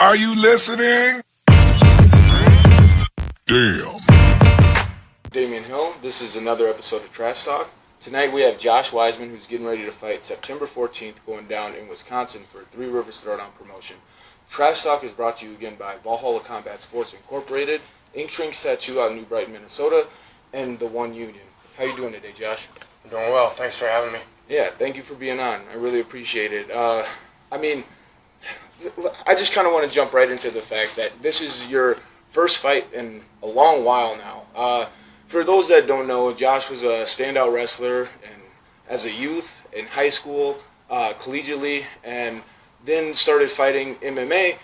Are you listening? Damn. Damian Hill. This is another episode of Trash Talk. Tonight we have Josh Wiseman, who's getting ready to fight September 14th, going down in Wisconsin for Three Rivers Throwdown promotion. Trash Talk is brought to you again by Valhalla Combat Sports Incorporated, Ink Shrinks Tattoo out in New Brighton, Minnesota, and the One Union. How you doing today, Josh? I'm doing well. Thanks for having me. Yeah, thank you for being on. I really appreciate it. I just kind of want to jump right into the fact that this is your first fight in a long while now. For those that don't know, Josh was a standout wrestler and as a youth, in high school, collegiately, and then started fighting MMA,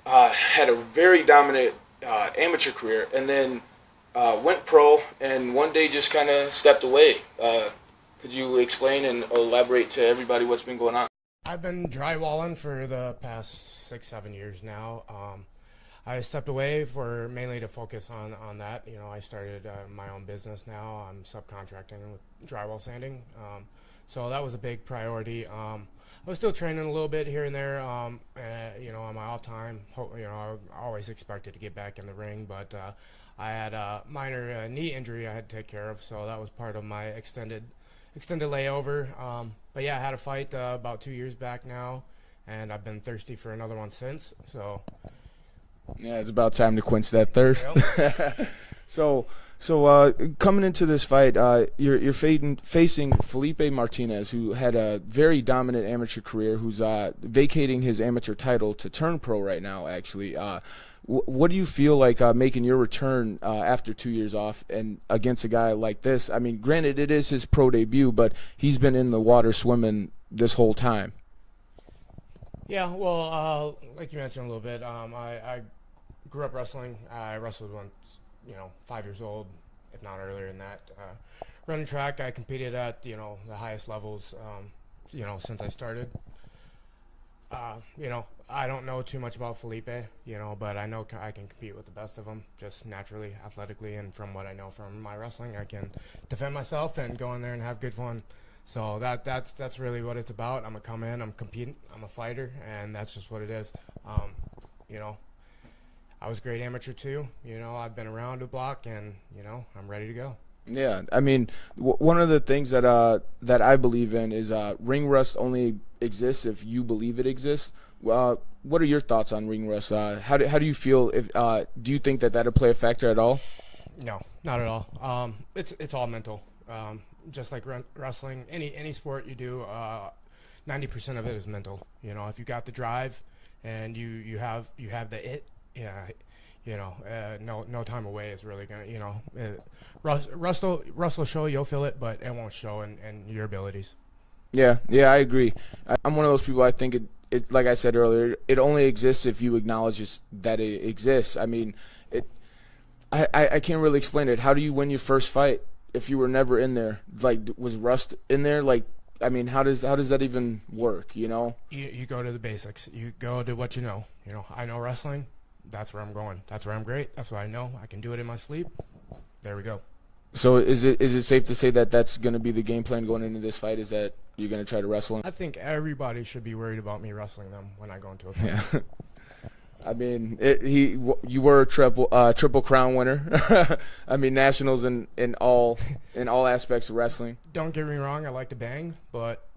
had a very dominant amateur career, and then went pro, and one day just kind of stepped away. Could you explain and elaborate to everybody what's been going on? I've been drywalling for the past 6-7 years now. I stepped away for mainly to focus on that. You know, I started my own business now. I'm subcontracting with drywall sanding. So that was a big priority. I was still training a little bit here and there, on my off time. I always expected to get back in the ring, but I had a minor knee injury I had to take care of, so that was part of my extended layover. But yeah, I had a fight about 2 years back now, and I've been thirsty for another one since. So yeah, it's about time to quench that thirst. Yep. So coming into this fight, you're facing Felipe Martinez, who had a very dominant amateur career, who's vacating his amateur title to turn pro right now, actually. What do you feel like making your return after 2 years off and against a guy like this? I mean, granted, it is his pro debut, but he's been in the water swimming this whole time. Yeah, well, like you mentioned a little bit, I grew up wrestling. I wrestled when, 5 years old, if not earlier than that. Running track, I competed at, the highest levels, since I started. I don't know too much about Felipe, but I know I can compete with the best of them, just naturally, athletically, and from what I know from my wrestling, I can defend myself and go in there and have good fun. So that's really what it's about. I'm gonna come in, I'm competing, I'm a fighter, and that's just what it is. I was a great amateur too. I've been around the block, and I'm ready to go. Yeah, I mean, one of the things that I believe in is ring rust only exists if you believe it exists. What are your thoughts on ring rust? How do you feel? If do you think that'll play a factor at all? No, not at all. It's all mental. Just like wrestling, any sport you do, 90% of it is mental. If you got the drive and you have the it, yeah. No time away is really gonna. Rust will show, you'll feel it, but it won't show in your abilities. Yeah, I agree. I'm one of those people. I think it like I said earlier, it only exists if you acknowledge that it exists. I mean, I can't really explain it. How do you win your first fight if you were never in there? Like, was rust in there? Like, I mean, how does that even work? You go to the basics. You go to what you know. I know wrestling. That's where I'm going. That's where I'm great. That's what I know. I can do it in my sleep. There we go. So is it safe to say that that's going to be the game plan going into this fight? Is that you're going to try to wrestle him? I think everybody should be worried about me wrestling them when I go into a fight. Yeah. I mean, you were a triple crown winner. I mean, nationals in all aspects of wrestling. Don't get me wrong. I like to bang, but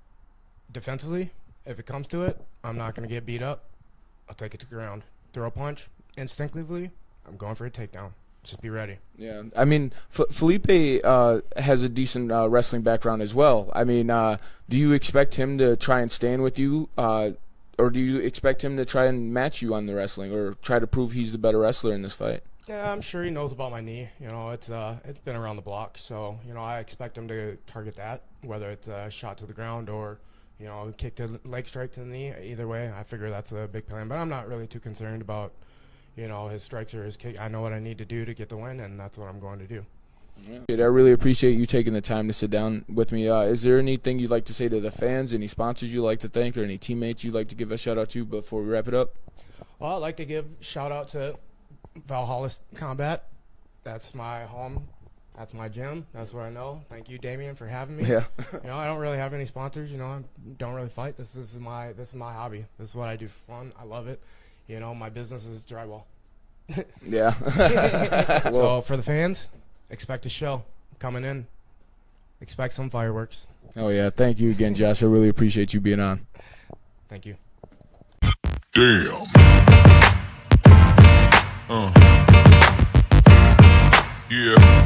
defensively, if it comes to it, I'm not going to get beat up. I'll take it to the ground. Throw a punch. Instinctively, I'm going for a takedown. Just be ready. Yeah, I mean, Felipe has a decent wrestling background as well. I mean, do you expect him to try and stand with you, or do you expect him to try and match you on the wrestling, or try to prove he's the better wrestler in this fight? Yeah, I'm sure he knows about my knee. It's been around the block, so I expect him to target that, whether it's a shot to the ground or kick to the leg strike to the knee. Either way, I figure that's a big plan. But I'm not really too concerned about his strikes or his kick. I know what I need to do to get the win, and that's what I'm going to do. Yeah. I really appreciate you taking the time to sit down with me. Is there anything you'd like to say to the fans, any sponsors you'd like to thank, or any teammates you'd like to give a shout-out to before we wrap it up? Well, I'd like to give shout-out to Valhalla Combat. That's my home. That's my gym. That's what I know. Thank you, Damian, for having me. Yeah. I don't really have any sponsors. I don't really fight. This is my hobby. This is what I do for fun. I love it. You know, my business is drywall. Yeah. So for the fans, expect a show coming in. Expect some fireworks. Oh, yeah. Thank you again, Josh. I really appreciate you being on. Thank you. Damn. Yeah.